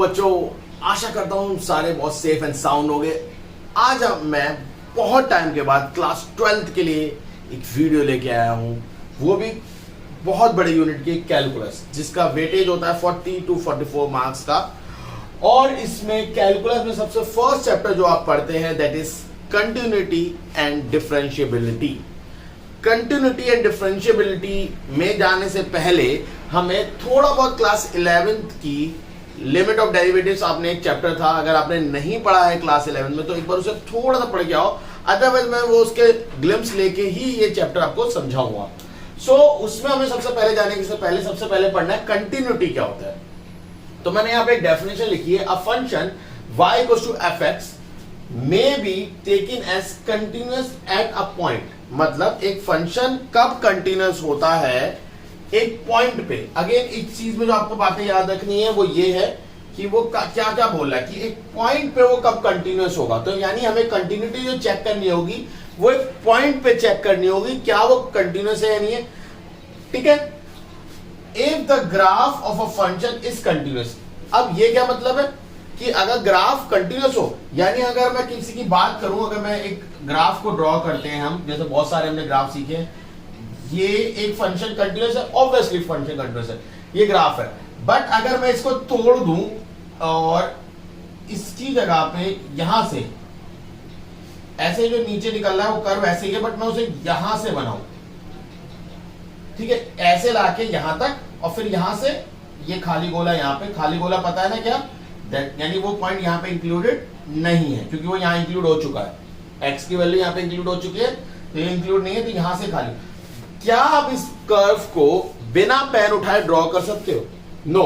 बच्चों, आशा करता हूँ सारे बहुत सेफ एंड साउंड हो गए। आज अब मैं बहुत टाइम के बाद क्लास 12th के लिए एक वीडियो लेके आया हूँ, वो भी बहुत बड़े यूनिट की कैलकुलस, जिसका वेटेज होता है 40 to 44 मार्क्स का। और इसमें कैलकुलस में सबसे फर्स्ट चैप्टर जो आप पढ़ते हैं that is continuity and differentiability. Continuity and differentiability में जाने से पहले हमें थोड़ा बहुत क्लास 11th की लिमिट ऑफ डेरिवेटिव्स, आपने एक चैप्टर था, अगर आपने नहीं पढ़ा है क्लास 11 में तो एक बार उसे थोड़ा सा पढ़ के आओ, अदरवाइज मैं वो उसके ग्लिम्स लेके ही ये चैप्टर आपको समझाऊंगा। सो उसमें हमें सबसे पहले जाने से पहले सबसे पहले पढ़ना है कंटिन्यूटी क्या होता है। तो मैंने यहाँ पे एक डेफिनेशन लिखी है, a function y equals to fx may be taken as continuous at a point। मतलब एक फंक्शन कब कंटिन्यूस होता है, एक पॉइंट पे। अगेन इस चीज में जो आपको बातें याद रखनी है वो ये है कि वो क्या क्या बोल रहा है कि एक पॉइंट पे वो कब कंटिन्यूस होगा। तो यानी हमें कंटिन्यूटी जो चेक करनी होगी वो एक पॉइंट पे चेक करनी होगी, क्या वो कंटिन्यूस है या नहीं है। ठीक है, if the graph of a function is continuous. अब ये क्या मतलब है कि अगर ग्राफ कंटिन्यूस हो, यानी अगर मैं किसी की बात करूं, अगर मैं एक ग्राफ को ड्रॉ करते हैं हम, जैसे बहुत सारे हमने ग्राफ सीखे हैं, ये एक फंक्शन कंटिन्यूस है, ऑब्वियसली फंक्शन कंटिन्यूस है, ये ग्राफ है। बट अगर मैं इसको तोड़ दूं और इसकी जगह पे यहां से ऐसे जो नीचे निकल रहा है वो कर्व ऐसे ही है, बट मैं उसे यहां से बनाऊं, ठीक है, ऐसे लाके यहां तक, और फिर यहां से ये खाली गोला, यहां पे खाली गोला पता है ना क्या, यानी वो पॉइंट यहां पे इंक्लूडेड नहीं है क्योंकि वो यहां इंक्लूड हो चुका है, एक्स की वैल्यू यहां पे इंक्लूड हो चुकी है, तो ये इंक्लूड नहीं है, तो यहां से खाली। क्या आप इस कर्व को बिना पेन उठाए ड्रॉ कर सकते हो? नो।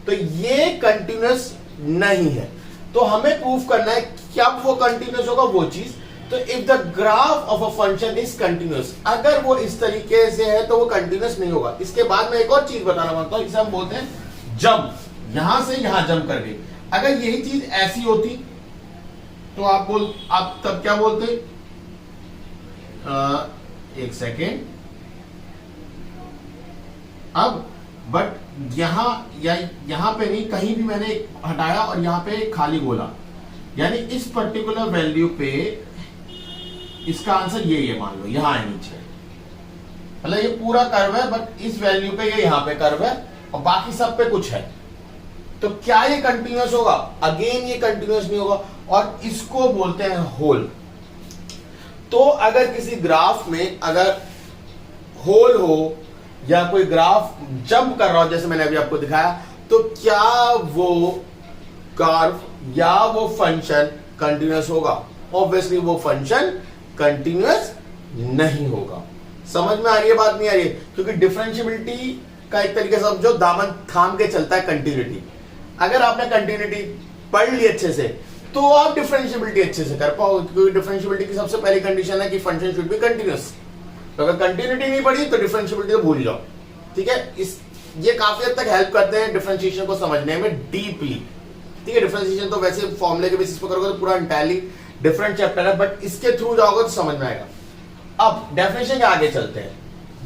तो ये कंटिन्यूस नहीं है, तो हमें प्रूफ करना है कब वो कंटिन्यूस होगा वो चीज। तो if the graph of a function is continuous, अगर वो इस तरीके से है तो वो कंटिन्यूस नहीं होगा। इसके बाद मैं एक और चीज बताना चाहता हूं, इसे हम बोलते हैं जंप, यहां से यहां जंप कर गई। अगर यही चीज ऐसी होती तो आप तब क्या बोलते? एक सेकेंड। अब बट यहां पे नहीं, कहीं भी मैंने हटाया और यहां पे खाली गोला, यानी इस पर्टिकुलर वैल्यू पे इसका आंसर ये मान लो यहां है नीचे, मतलब ये पूरा कर्व है, बट इस वैल्यू पे ये यहां पे कर्व है और बाकी सब पे कुछ है। तो क्या ये कंटिन्यूस होगा? अगेन ये कंटिन्यूस नहीं होगा, और इसको बोलते हैं होल। तो अगर किसी ग्राफ में अगर होल हो या कोई ग्राफ जंप कर रहा हो, जैसे मैंने अभी आपको दिखाया, तो क्या वो कर्व या वो फंक्शन कंटिन्यूस होगा? ऑब्वियसली वो फंक्शन कंटिन्यूस नहीं होगा। समझ में आ रही है बात? नहीं आ रही है? क्योंकि डिफरेंशिएबिलिटी का एक तरीके से जो दामन थाम के चलता है कंटिन्यूटी। अगर आपने कंटिन्यूटी पढ़ ली अच्छे से तो आप डिफरेंशिएबिलिटी अच्छे से कर पाओगे, क्योंकि डिफरेंशिएबिलिटी की सबसे पहली कंडीशन है कि फंक्शन शुड बी कंटिन्यूस। तो अगर कंटिन्यूटी नहीं पढ़ी तो डिफरेंशिएबिलिटी तो भूल जाओ। ठीक है, ये काफी हद तक हेल्प करते हैं डिफरेंशिएशन को समझने में डीपली। ठीक है, डिफरेंशिएशन तो वैसे फॉर्मूले के बेसिस पर करोगे तो पूरा एंटायरली डिफरेंट चैप्टर है, बट इसके थ्रू जाओगे तो समझ में आएगा। अब डेफिनेशन के आगे चलते हैं,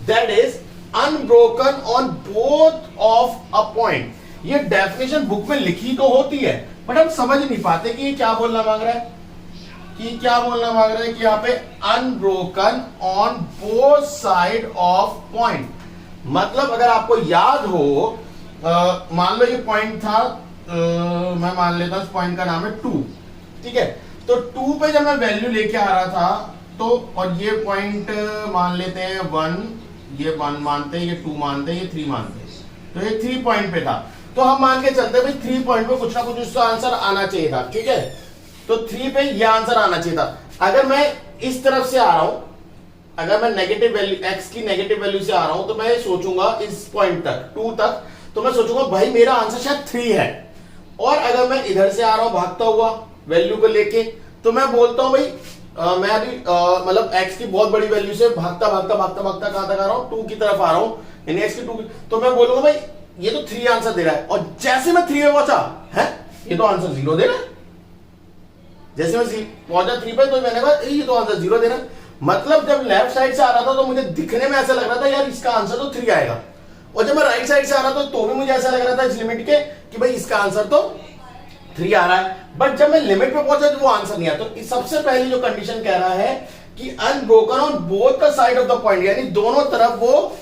that is unbroken on both of a point. ये डेफिनेशन बुक में लिखी तो होती है, बट हम समझ नहीं पाते कि ये क्या बोलना मांग रहा है, कि यहाँ पे unbroken on both side of point. मतलब अगर आपको याद हो, मान लो ये पॉइंट था, मैं मान लेता हूं इस पॉइंट का नाम है 2। ठीक है, तो 2 पे जब मैं वैल्यू लेके आ रहा था तो, और ये पॉइंट मान लेते हैं 1, ये 1 मानते हैं, ये 2 मानते हैं, ये 3 मानते हैं, तो ये 3 पॉइंट पे था। तो हम मान के चलते भाई 3 पॉइंट पे कुछ ना कुछ उसका आंसर आना चाहिए था। ठीक है, तो 3 पे ये आंसर आना चाहिए था। अगर मैं इस तरफ से आ रहा हूं, अगर मैं नेगेटिव वैल्यू x की नेगेटिव वैल्यू से आ रहा हूं, तो मैं सोचूंगा इस पॉइंट तक 2 तक, तो मैं सोचूंगा भाई मेरा आंसर शायद 3 है। और अगर मैं इधर से आ रहा हूं भागता हुआ वैल्यू को लेके, तो मैं बोलता हूं भाई मैं अभी मतलब x की बहुत बड़ी वैल्यू से भागता कहां तक आ रहा हूं, 2 की तरफ आ रहा हूं, यानी x की 2, तो मैं बोलूंगा भाई ये तो 3 आंसर दे रहा है। और जैसे मैं 3 पे पहुंचा है, ये तो आंसर 0 दे रहा है। जैसे मैं पहुंचा 3 पे तो मैंने कहा ये तो आंसर 0 दे रहा है। मतलब जब लेफ्ट साइड से आ रहा था तो मुझे दिखने में ऐसा लग रहा था यार इसका आंसर तो 3 आएगा, और जब मैं राइट साइड से आ रहा था तो भी मुझे ऐसा लग रहा था इस लिमिट के कि भाई इसका आंसर तो 3 आ रहा है, बट जब मैं लिमिट पे पहुंचा तो वो आंसर नहीं आया। तो सबसे पहली जो कंडीशन कह रहा है कि unbroken on both the side of the point, यानी दोनों तरफ वो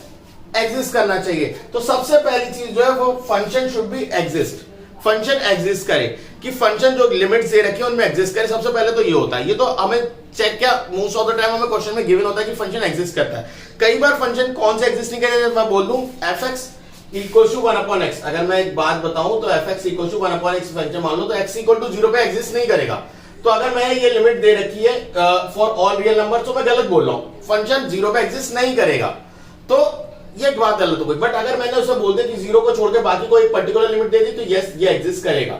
एग्जिस्ट करना चाहिए। तो सबसे पहली चीज जो है वो function should be exist, function exist करे, कि फंक्शन जो लिमिट्स दे रखी है उनमें एग्जिस्ट करे। सबसे पहले तो ये होता है, ये तो हमें चेक, क्या मोस्ट ऑफ द टाइम हमें क्वेश्चन में गिवन होता है कि फंक्शन एग्जिस्ट करता है। कई बार फंक्शन कौन से एग्जिस्ट नहीं करेगा, मैं बोल दूं fx इक्वल टू 1/x, अगर मैं एक बात बताऊं तो fx equal to 1/x function मान लो तो x इक्वल टू 0 पे एग्जिस्ट नहीं करेगा। तो अगर मैं ये लिमिट दे रखी है फॉर ऑल रियल नंबर, तो मैं गलत बोल रहा हूं, फंक्शन 0 पे एग्जिस्ट नहीं करेगा, तो ये बात गलत हो गई। बट अगर मैंने उसे बोल दिया कि 0 को छोड़ के बाकी को एक पर्टिकुलर लिमिट दे दी तो यस ये एग्जिस्ट करेगा।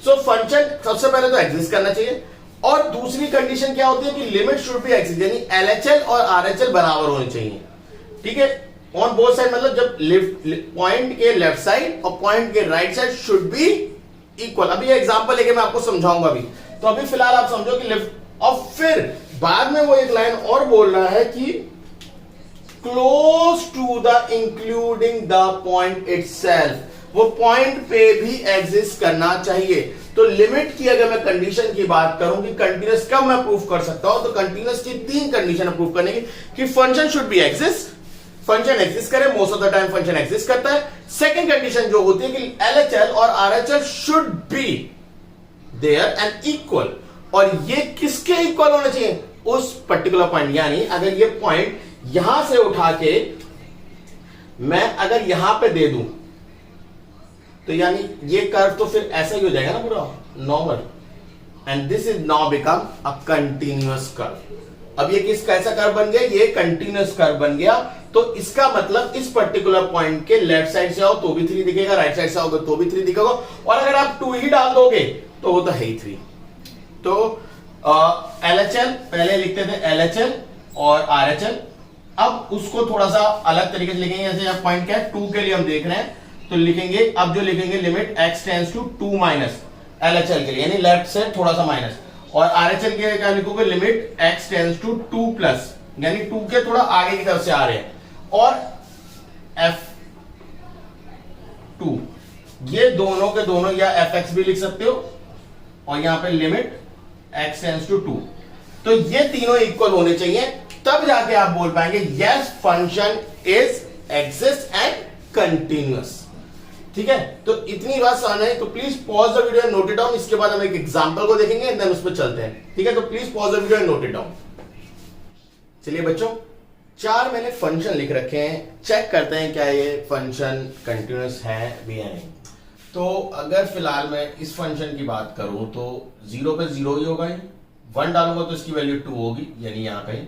सो फंक्शन सबसे पहले तो एग्जिस्ट करना चाहिए, और दूसरी कंडीशन क्या होती है कि लिमिट शुड बी एग्जिस्ट, यानी LHL और RHL बराबर होने चाहिए, ठीक है, ऑन बोथ साइड, मतलब जब पॉइंट के लेफ्ट साइड और पॉइंट के right side should be equal. अभी ये एग्जांपल लेके मैं आपको समझाऊंगा अभी, तो अभी फिलहाल आप समझो कि लिफ्ट, और फिर बाद में वो एक लाइन और बोल रहा है कि close to the including the point itself, वो पॉइंट पे भी एग्जिस्ट करना चाहिए। तो लिमिट की अगर मैं कंडीशन की बात करूं कि कंटीन्यूअस कब मैं प्रूफ कर सकता हूं, तो कंटीन्यूअस की 3 कंडीशन प्रूफ करने की, कि function should be exist, function exist करे, most of the time function exist करता है। सेकंड कंडीशन जो होती है कि LHL और RHL should be there and equal, और ये किसके इक्वल होने चाहिए, उस पर्टिकुलर पॉइंट, यानी अगर ये पॉइंट यहां से उठा के मैं अगर यहां पे दे दूं तो यानी ये कर्व तो फिर ऐसा ही हो जाएगा ना पूरा normal, and this is now become a continuous curve. अब ये किस कैसा कर्व बन गया, ये कंटीन्यूअस कर्व बन गया। तो इसका मतलब इस पर्टिकुलर पॉइंट के लेफ्ट साइड से आओ तो भी 3 दिखेगा, राइट साइड से आओगे तो भी 3 दिखेगा, और अगर आप 2 ही डाल दोगे तो वो तो है ही 3। तो LHL पहले लिखते थे LHL और RHL, अब उसको थोड़ा सा अलग तरीके से लिखेंगे। जैसे अब पॉइंट क्या है 2 के लिए हम देख रहे हैं, तो लिखेंगे, अब जो लिखेंगे limit x tends to 2 minus LHL के लिए, यानी लेफ्ट से थोड़ा सा माइनस, और RHL के लिए क्या लिखोगे, limit x tends to 2 plus, यानी 2 के थोड़ा आगे की तरफ से आ रहे हैं, और F2, ये दोनों के दोनों, या fx भी लिख सकते हो, और यहां पे लिमिट x टेंड्स टू 2, तो ये तीनों इक्वल होने चाहिए, तब जाके आप बोल पाएंगे yes function is exist and continuous. ठीक है, तो इतनी बात समझ है, तो please pause the video and note it down. इसके बाद हम एक एग्जांपल को देखेंगे एंड देन उस पर चलते हैं, ठीक है, तो please pause the video and note it down. चलिए बच्चों, 4 मैंने फंक्शन लिख रखे हैं, चेक करते हैं क्या ये फंक्शन कंटीन्यूअस है भी या नहीं। तो अगर फिलहाल मैं इस फंक्शन की बात करूं तो 0 पे 0 ही होगा, 1 डालूंगा तो इसकी वैल्यू 2 होगी, यानी यहां कहीं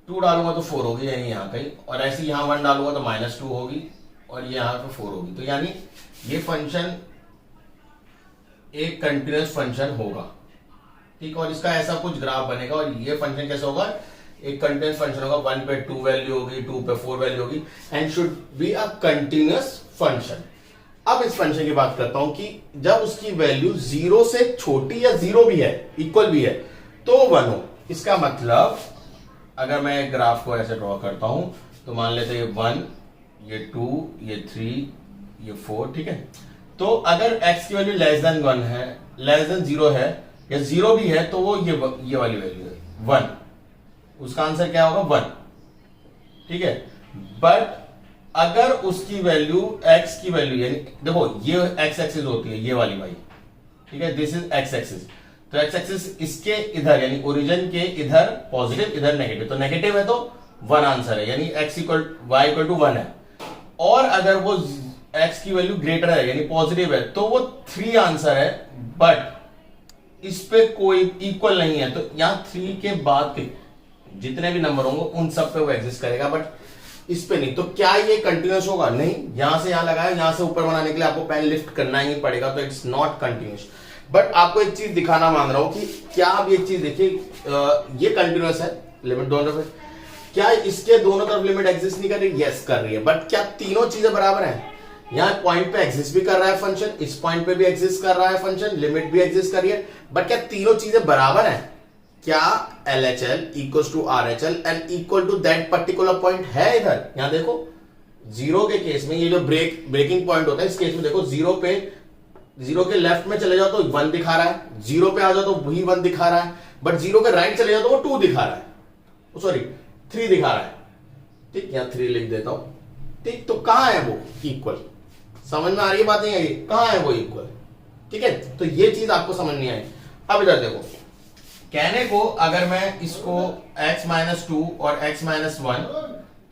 2 डालूंगा तो 4 होगी, यानी यहां कहीं, और ऐसे यहां 1 डालूंगा तो -2 होगी, और ये यहां पे 4 होगी। तो यानी ये फंक्शन एक कंटीन्यूअस फंक्शन होगा, ठीक, और इसका ऐसा कुछ ग्राफ बनेगा, और ये फंक्शन कैसा होगा, एक कंटीन्यूअस फंक्शन होगा, 1 पे 2 वैल्यू होगी, 2 पे 4 वैल्यू होगी, and should be a continuous function. अब इस फंक्शन की बात करता हूं कि जब उसकी वैल्यू 0 से छोटी या 0 भी है, इक्वल भी है, तो 1 हो। इसका मतलब अगर मैं ग्राफ को ऐसे ड्रॉ करता हूं तो मान लेते हैं ये 1, ये 2, ये 3, ये 4, ठीक है। तो अगर x की वैल्यू लेस देन 1 है, लेस देन 0 है, या 0 भी है, तो वो ये वाली वैल्यू है 1, उसका आंसर क्या होगा 1, ठीक है। बट अगर उसकी वैल्यू x की वैल्यू, यानी देखो ये x एक्सिस होती है, ये वाली भाई, ठीक है, दिस इज x एक्सिस, तो x एक्सिस इसके इधर, यानी ओरिजिन के इधर पॉजिटिव, इधर नेगेटिव, तो नेगेटिव है तो 1 आंसर है, यानी x equal y equal to 1 है। और अगर वो x की वैल्यू ग्रेटर है, यानी पॉजिटिव है, तो वो 3 आंसर है, बट इस पे कोई इक्वल नहीं है, तो यहां 3 के बाद के जितने भी नंबर होंगे उन सब पे वो एग्जिस्ट करेगा, बट इस पे नहीं। तो क्या ये कंटिन्यूअस होगा, नहीं, यहां से यहां लगाया, यहां से ऊपर बनाने के लिए आपको पेन लिफ्ट करना ही पड़ेगा, तो इट्स नॉट कंटिन्यूअस। बट आपको एक चीज दिखाना मान रहा हूं कि क्या आप एक चीज देखिए, ये कंटिन्यूअस है, लिमिट दोनों पे, क्या इसके दोनों तरफ लिमिट एग्जिस्ट नहीं कर रही, यस कर रही है, बट क्या तीनों चीजें बराबर हैं, यहां पॉइंट पे एग्जिस्ट भी कर रहा है फंक्शन, इस पॉइंट पे भी एग्जिस्ट कर रहा है फंक्शन, लिमिट भी एग्जिस्ट कर रही है, बट क्या तीनों चीजें बराबर हैं, क्या LHL equal to RHL and equal to that particular point है इधर, यहां देखो 0 के केस में ये जो ब्रेकिंग पॉइंट होता है, इस केस में देखो 0 पे जीरो के लेफ्ट में चले जाओ तो 1 दिखा रहा है, जीरो पे आ जाओ तो वही 1 दिखा रहा है, बट जीरो के राइट चले जाओ तो वो 2 दिखा रहा है, सॉरी 3 दिखा रहा है। ठीक, यहां 3 लिख देता हूं। ठीक, तो कहां है वो इक्वल? समझ में आ रही है बात नहीं आई? कहां है वो इक्वल? ठीक है, तो ये चीज आपको समझ नहीं आई। अब इधर देखो, कहने को अगर मैं इसको x-2 और x-1,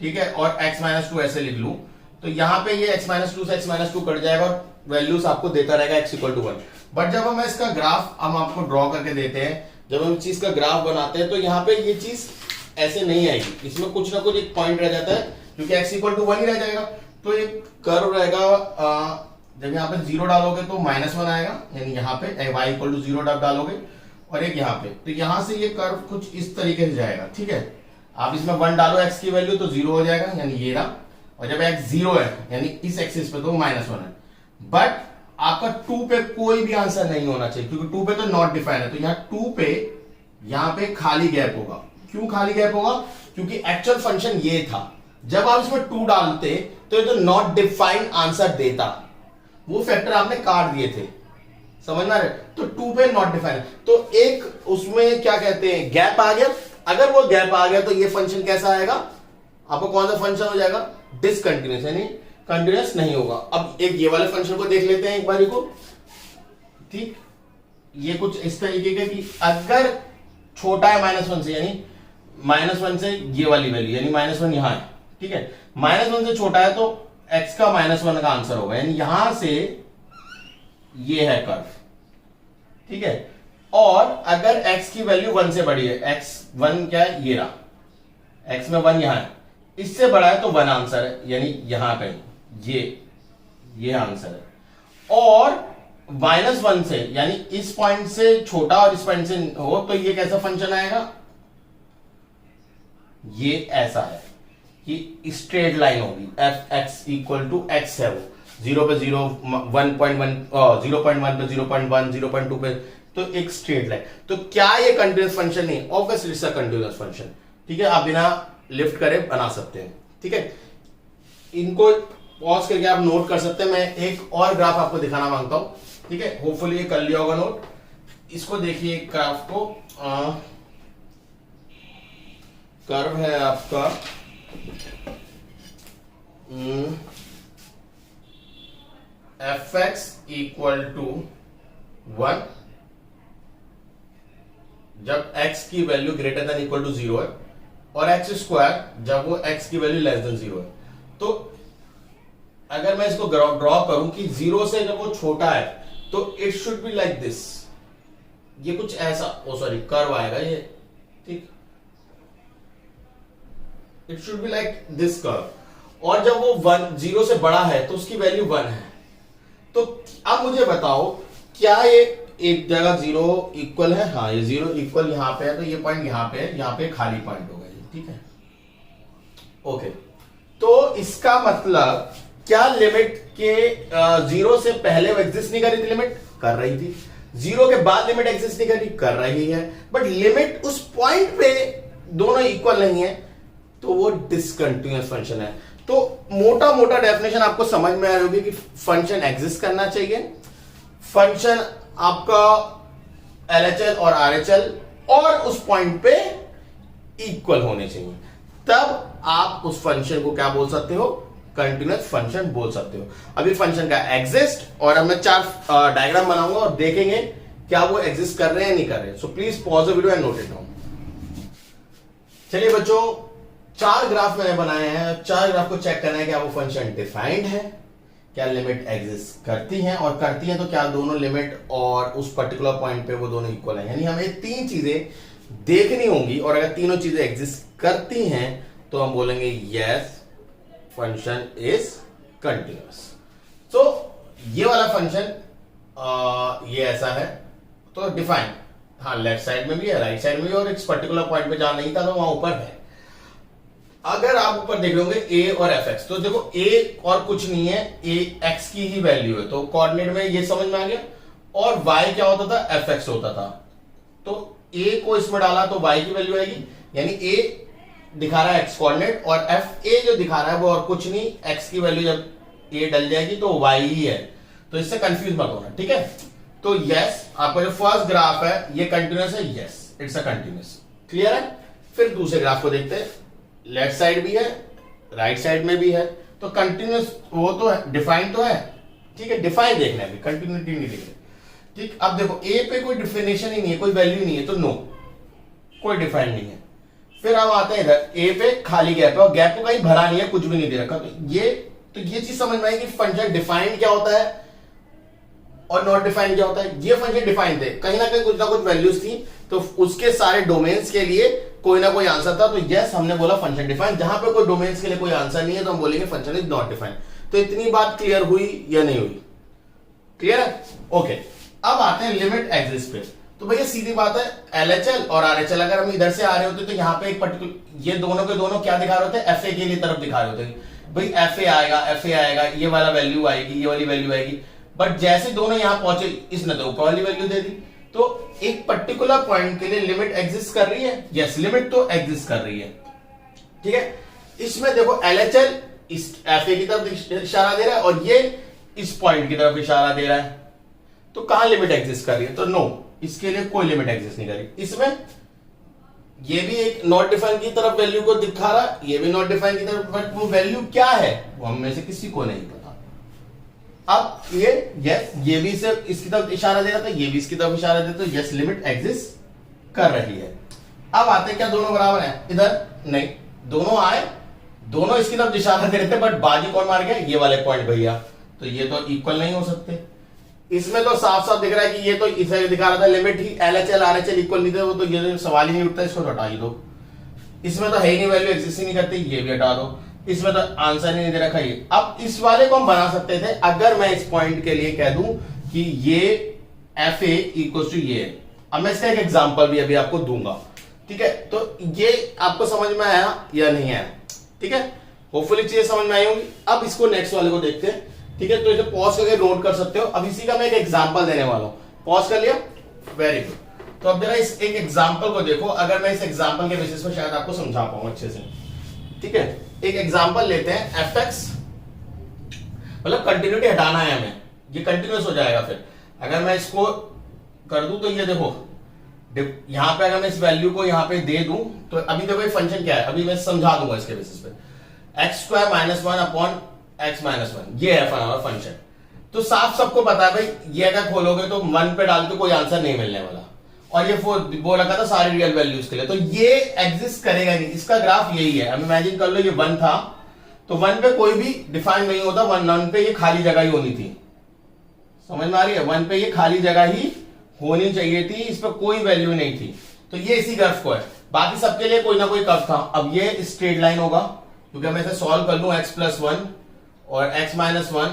ठीक है, और x-2 ऐसे लिख लूं, तो यहां पे ये x-2 से x-2 कट जाएगा और वैल्यूज आपको देता रहेगा x = 1। बट जब हम इसका ग्राफ हम आपको ड्रॉ करके देते हैं, जब हम चीज का ग्राफ बनाते हैं, तो यहाँ पे ये चीज ऐसे नहीं आएगी, इसमें कुछ ना कुछ एक पॉइंट रह जाता है, क्योंकि x = 1 ही रह जाएगा। तो एक कर्व रहेगा, जब यहाँ पे 0 डालोगे तो -1 आएगा, यानी यहाँ पे y = 0 डालोगे, और एक यहाँ पे, तो यहां से ये कर्व कुछ इस तरीके से जाएगा। ठीक है, आप इसमें 1 डालो x की वैल्यू तो 0 हो जाएगा, यानी ये रहा, और जब x 0 है यानी इस एक्सिस पे तो -1 है। बट आपका 2 पे कोई भी आंसर नहीं होना चाहिए, क्योंकि 2 पे तो नॉट डिफाइन है, तो यहाँ 2 पे यहाँ पे खाली गैप होगा। क्यों खाली गैप होगा? क्योंकि एक्चुअल फंक्शन ये था, जब आप इसमें 2 डालते तो ये तो नॉट डिफाइंड आंसर देता, वो फैक्टर आपने काट दिए थे, समझ ना रहे? तो 2 पे नॉट डिफाइंड, तो एक उसमें क्या कहते हैं गैप आ गया। अगर वो गैप आ गया तो ये फंक्शन कैसा आएगा? आपको कौन सा फंक्शन हो जाएगा? डिसकंटिन्यूअस, यानी कंटिन्यूअस नहीं होगा। अब एक ये वाले फंक्शन को देख लेते हैं एक बारी को। ठीक, ये कुछ इस तरीके का कि अगर छोटा है -1 से, यानी -1 से ये वाली वैल्यू, यानी -1 यहां है, ठीक है, -1 से छोटा है तो x का -1 का आंसर होगा, यानी यहां से ये है कर्व। ठीक है, और अगर x की वैल्यू 1 से बड़ी है, x1 क्या है, ये रहा, x में 1 यहां है, इससे बड़ा है तो 1 आंसर है, यानी यहां कहीं ये आंसर है। और -1 से, यानी इस पॉइंट से छोटा और इस पॉइंट से हो, तो ये कैसा फंक्शन आएगा? ये ऐसा है कि स्ट्रेट लाइन होगी, f(x = x) है वो, 0 पे 0, 1.1, 0.1 पे 0.1, 0.2 पे, तो एक स्ट्रेट लाइन। तो क्या ये कंटिन्यूअस फंक्शन नहीं? Obviously it's a continuous function. ठीक है, आप बिना लिफ्ट करे बना सकते हैं। ठीक है, इनको पॉज करके आप नोट कर सकते हैं। मैं एक और ग्राफ आपको दिखाना मांगता हूं, ठीक है, होपफुली ये कर लिया होगा नोट। इसको देखिए, ग्राफ को, कर्व है आपका f(x = 1) जब x की वैल्यू > 0 है, और x² जब वो x की वैल्यू <0 है। तो अगर मैं इसको ड्रॉ करूं कि 0 से जब वो छोटा है तो it should be like this, ये कुछ ऐसा, सॉरी कर्व आएगा ये। ठीक, it should be like this curve, और जब वो 0 से बड़ा है तो उसकी वैल्यू 1 है। तो अब मुझे बताओ, क्या ये एक जगह 0 इक्वल है? हाँ, ये 0 इक्वल यहां पे है, तो ये पॉइंट यहां पे है, यहां पे खाली पॉइंट होगा ये। ठीक है, ओके, तो इसका मतलब क्या लिमिट के 0 से पहले वो एग्जिस्ट नहीं कर रही थी? लिमिट कर रही थी। 0 के बाद लिमिट एग्जिस्ट नहीं कर रही? कर रही है, बट लिमिट उस पॉइंट पे दोनों इक्वल नहीं है, तो वो डिसकंटिन्यूअस फंक्शन है। तो मोटा मोटा डेफिनेशन आपको समझ में आ रही होगी कि फंक्शन एग्जिस्ट करना चाहिए, फंक्शन आपका LHL और RHL और उस पॉइंट पे इक्वल होने चाहिए, तब आप उस फंक्शन को क्या बोल सकते हो? कंटिन्यूअस फंक्शन बोल सकते हो। अभी फंक्शन का एग्जिस्ट, और अब मैं 4 डायग्राम बनाऊंगा और देखेंगे क्या वो एग्जिस्ट कर रहे हैं नहीं कर रहे हैं। So please pause the video and note it down. चलिए बच्चों, 4 ग्राफ मैंने बनाए हैं। 4 ग्राफ को चेक करना है क्या वो फंक्शन डिफाइंड है, क्या लिमिट एग्जिस्ट करती हैं, और करती हैं तो क्या दोनों लिमिट और उस पर्टिकुलर पॉइंट पे वो दोनों इक्वल है। यानी हमें 3 चीजें देखनी होंगी, और अगर तीनों चीजें एग्जिस्ट करती हैं तो हम बोलेंगे यस, फंक्शन इज कंटिन्यूअस। तो ये वाला फंक्शन ये ऐसा है, तो डिफाइन, हाँ लेफ्ट साइड में भी है, राइट साइड में भी, और एक पर्टिकुलर पॉइंट पे जहां नहीं था तो वहां ऊपर है। अगर आप ऊपर देख लोगे a और fx, तो देखो a और कुछ नहीं है, a x की ही वैल्यू है, तो कोऑर्डिनेट में ये समझ में आ गया। और y क्या होता था? fx होता था। तो a को इसमें डाला तो y की वैल्यू आएगी, यानी a दिखा रहा है x कोऑर्डिनेट, और fa जो दिखा रहा है वो और कुछ नहीं, x की वैल्यू जब a डल जाएगी तो y ही है। तो इससे कंफ्यूज मत होना, ठीक है। तो यस, आपका जो फर्स्ट ग्राफ है ये कंटिन्यूस है, yes it's a continuous, clear है। फिर दूसरे ग्राफ को देखते हैं, लेफ्ट साइड भी है राइट साइड में भी है, तो कंटिन्यूस वो तो है, डिफाइन तो है, ठीक है। डिफाइन देखना है, कंटिन्यूटी नहीं देखना, ठीक। अब देखो ए पे कोई डिफिनेशन ही नहीं है, कोई वैल्यू नहीं है, तो नो, कोई डिफाइन नहीं है। फिर अब आते हैं इधर, ए पे खाली गैप है और गैप को कहीं भरा नहीं है, कुछ भी नहीं दे रखा, तो ये चीज समझ में आई कि फंक्शन डिफाइंड क्या होता है और नॉट डिफाइंड क्या होता है। ये फंक्शन डिफाइंड थे, कहीं ना कहीं कुछ ना कुछ वैल्यूज थी, तो उसके सारे डोमेन्स के लिए कोई ना कोई आंसर था, तो यस हमने बोला फंक्शन डिफाइंड। जहां पे कोई डोमेन्स के लिए कोई आंसर नहीं है तो हम बोलेंगे फंक्शन इज नॉट डिफाइंड। तो इतनी बात क्लियर हुई या नहीं हुई? क्लियर है, ओके। अब आते हैं लिमिट एग्जिस्ट पे। तो भैया सीधी बात है, LHL और RHL अगर हम इधर से आ रहे होते तो यहाँ पे एक पर्टिकुलर, ये दोनों के दोनों क्या दिखा रहे होते हैं, FA के लिए तरफ दिखा रहे होते हैं, भाई FA आएगा, ये वाला वैल्यू आएगी, ये वाली वैल्यू आएगी। बट जैसे दोनों यहां पहुंचे, इसने तो ऊपर वाली वैल्यू दे दी, तो एक पर्टिकुलर पॉइंट के लिए लिमिट एग्जिस्ट कर रही है, यस लिमिट तो एग्जिस्ट कर रही है, ठीक है। इसमें देखो LHL इस FA की तरफ इशारा दे रहा है और ये इस पॉइंट की तरफ इशारा दे रहा है, तो कहां लिमिट एग्जिस्ट कर रही है? तो नो, इसके लिए कोई लिमिट एग्जिस्ट नहीं कर रही। इसमें ये भी एक नॉट डिफाइन की तरफ वैल्यू को दिखा रहा, ये भी नॉट डिफाइन की तरफ, बट वो वैल्यू क्या है वो हम में से किसी को नहीं पता। अब ये यस, ये भी इसे इसकी तरफ इशारा दे रहा था, ये भी इसकी तरफ इशारा दे रहा था, यस लिमिट एग्जिस्ट कर रही है। अब आते क्या दोनों बराबर है? इधर नहीं, दोनों आए, दोनों इसकी तरफ इशारा दे रहे थे, बट बाजी कौन मार गया? ये वाले पॉइंट भैया, तो ये तो इक्वल नहीं हो सकते। इसमें तो साफ साफ दिख रहा है कि ये तो इसे दिखा रहा था लिमिट ही LHL RHL इक्वल नहीं थे, वो तो ये सवाल ही नहीं उठता, इसको हटा ही दो। इसमें तो है ही नहीं, वैल्यू एग्जिस्ट ही नहीं करती, ये भी हटा दो। इसमें तो आंसर नहीं दे रखा ये। अब इस वाले को हम बना सकते थे अगर मैं इस पॉइंट के लिए कह दूं कि ये FA इक्वल टू ये। अब मैं इसका एक एग्जांपल भी अभी आपको दूंगा, ठीक है। तो ये आपको समझ में आया या नहीं आया? ठीक है, होपफुली चीजें समझ में आई होंगी। अब इसको नेक्स्ट वाले को देखते हैं, ठीक है। तो इसे पॉज करके नोट कर सकते हो। अब इसी का मैं एक एग्जांपल देने वाला हूं, पॉज कर लिया, वेरी गुड। तो अब जरा इस एक एग्जांपल को देखो, अगर मैं इस एग्जांपल के बेसिस पर शायद आपको समझा पाऊं अच्छे से, ठीक है। एक एग्जांपल लेते हैं, fx, मतलब कंटिन्यूटी हटाना है हमें, ये कंटिन्यूस हो जाएगा। फिर अगर मैं इसको कर दूं तो ये देखो, यहां पे अगर मैं इस वैल्यू को यहां पे दे दूं तो अभी देखो ये फंक्शन क्या है, अभी मैं समझा दूंगा इसके बेसिस पे। x² - 1 अपॉन x - 1, ये है हमारा फंक्शन। तो साफ सबको पता है भाई, ये अगर खोलोगे तो 1 पे डाल के कोई आंसर नहीं मिलने वाला, और ये बोल रखा था सारे रियल वैल्यूज के लिए, तो ये एग्जिस्ट करेगा नहीं। इसका ग्राफ यही है। अब इमेजिन कर लो ये 1 था, तो 1 पे कोई भी डिफाइन नहीं होता, 1 पे ये खाली जगह ही होनी थी, समझ में आ रही है? 1 पे ये खाली जगह ही होनी चाहिए थी, इस पर कोई वैल्यू नहीं थी। तो ये इसी कर्व को है, बाकी सबके लिए कोई ना कोई कर्व था। अब ये स्ट्रेट लाइन होगा, क्योंकि मैं इसे सॉल्व कर लूं, x+1 और x - 1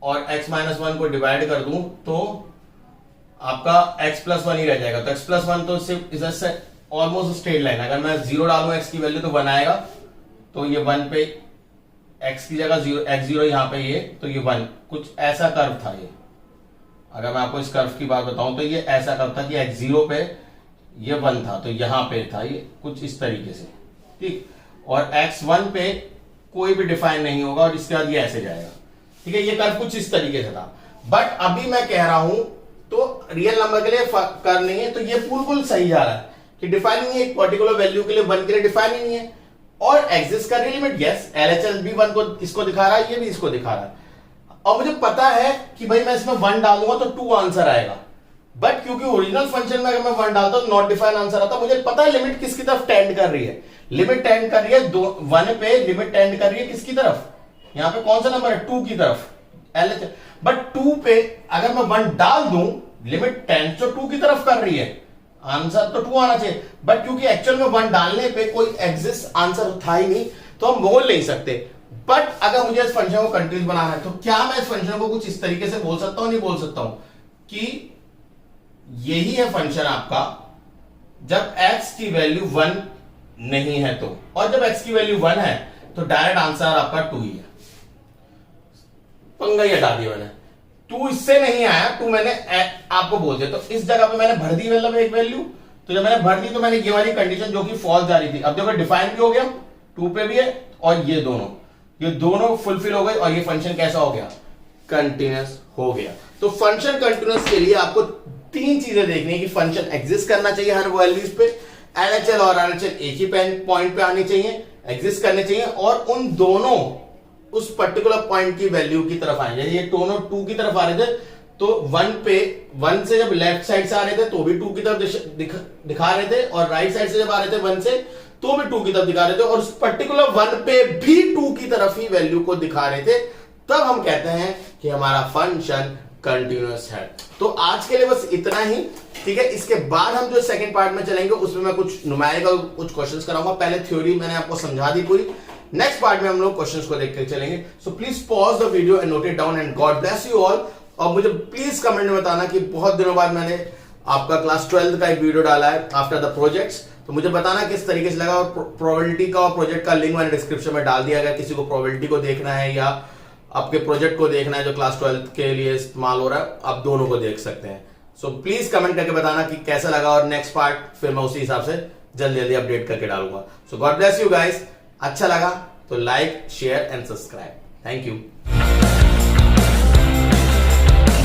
और x - 1 को डिवाइड कर दूं तो आपका x+1 ही रह जाएगा। तो x+1 तो सिर्फ इधर से ऑलमोस्ट स्ट्रेट लाइन। अगर मैं 0 डालूं x की वैल्यू तो 1 आएगा, तो ये 1 पे x की जगह 0, x0 यहाँ पे ये, तो ये 1, कुछ ऐसा कर्व था ये। अगर मैं आपको इस कर्व की बात बताऊं तो ये ऐसा कर्व था कि x0 पे ये 1 था, तो यहां पे था ये कुछ इस तरीके से, ठीक। और x1 पे कोई भी डिफाइन नहीं होगा और इसके बाद ये ऐसे जाएगा, ठीक है। ये कर्व कुछ इस तरीके से था। बट अभी मैं कह रहा हूं तो रियल नंबर के लिए कर नहीं है, तो ये बिल्कुल सही जा रहा है कि डिफाइन नहीं है, एक पर्टिकुलर वैल्यू के लिए 1 के लिए डिफाइन ही नहीं है, और एग्जिस्ट कर रही लिमिट, यस। LHL भी 1 को इसको दिखा रहा है, ये भी इसको दिखा रहा है, और मुझे पता है कि भाई मैं इसमें 1 डालूंगा तो 2 आंसर आएगा। बट क्योंकि ओरिजिनल फंक्शन में अगर मैं 1 डालता हूं नॉट डिफाइन आंसर आता, मुझे पता है लिमिट किसकी तरफ टेंड कर रही है। लिमिट टेंड कर रही है 1 पे, लिमिट टेंड कर रही है किसकी तरफ? यहां पे कौन सा नंबर है? 2 की तरफ, LHL। बट 2 पे अगर मैं 1 डाल दूं, लिमिट टेंड तो 2 की तरफ कर रही है, आंसर तो 2 आना चाहिए। बट क्योंकि एक्चुअल में 1 डालने पे कोई एग्जिस्ट आंसर था ही नहीं, तो हम बोल नहीं सकते। बट अगर मुझे इस फंक्शन को कंटिन्यूस बनाना है, तो क्या मैं इस फंक्शन को कुछ इस तरीके से बोल सकता हूं? नहीं बोल सकता हूं कि यही है फंक्शन आपका जब x की वैल्यू 1 नहीं है तो, और जब x की वैल्यू 1 है तो डायरेक्ट आंसर आपका 2 ही है। पंगा ही हटा दिया मैंने, 2 इससे नहीं आया, 2 मैंने आपको बोल दिया, तो इस जगह पे मैंने भर दी मतलब एक वैल्यू। तो जब मैंने भर दी तो मैंने ये वाली कंडीशन जो कि फॉल्स जा रही थी, अब देखो डिफाइन भी हो गया, 2 पे भी है, और ये दोनों फुलफिल हो गए, और ये फंक्शन कैसा हो गया? कंटिन्यूअस हो गया। तो फंक्शन कंटिन्यूअस के लिए आपको तीन चीजें देखनी है कि फंक्शन एग्जिस्ट करना चाहिए हर वैल्यूज पे, एलएचएल और आरएचएल एक ही पॉइंट पे आनी चाहिए, एग्जिस्ट करने चाहिए, और उन दोनों उस पर्टिकुलर पॉइंट की वैल्यू की तरफ आए। जैसे ये दोनों 2 की तरफ आ रहे थे तो 1 से जब लेफ्ट साइड से आ रहे थे तो भी 2 की तरफ दिखा रहे थे, और राइट साइड से जब आ रहे थे 1 से तो भी 2 की तरफ दिखा रहे थे, और उस पर्टिकुलर 1 पे भी 2 की तरफ ही वैल्यू को दिखा रहे थे, तब हम कहते हैं कि हमारा फंक्शन कंटिन्यूअस है। तो आज के लिए बस इतना ही, ठीक है। इसके बाद हम जो सेकंड पार्ट में चलेंगे उसमें मैं कुछ न्यूमेरिकल कुछ क्वेश्चंस कराऊंगा। पहले थ्योरी मैंने आपको समझा दी पूरी, नेक्स्ट पार्ट में हम लोग क्वेश्चंस को देखकर चलेंगे। So please pause the video and note it down and God bless you all. और मुझे प्लीज कमेंट में बताना कि बहुत दिनों बाद मैंने आपका क्लास 12 का एक वीडियो डाला है आफ्टर द प्रोजेक्ट्स, तो मुझे बताना किस तरीके से लगा। और प्रोबेबिलिटी का और प्रोजेक्ट का लिंक मैंने डिस्क्रिप्शन में डाल दिया गया, किसी को प्रोबेबिलिटी को देखना है या आपके प्रोजेक्ट को देखना है जो क्लास 12 के लिए इस्तेमाल हो रहा है, आप दोनों को देख सकते हैं। सो प्लीज कमेंट करके बताना कि कैसा लगा, और नेक्स्ट पार्ट फिर मैं उसी हिसाब से जल्दी जल्दी अपडेट करके डालूंगा। सो गॉड ब्लेस यू गाइस। अच्छा लगा तो like share and subscribe. Thank you.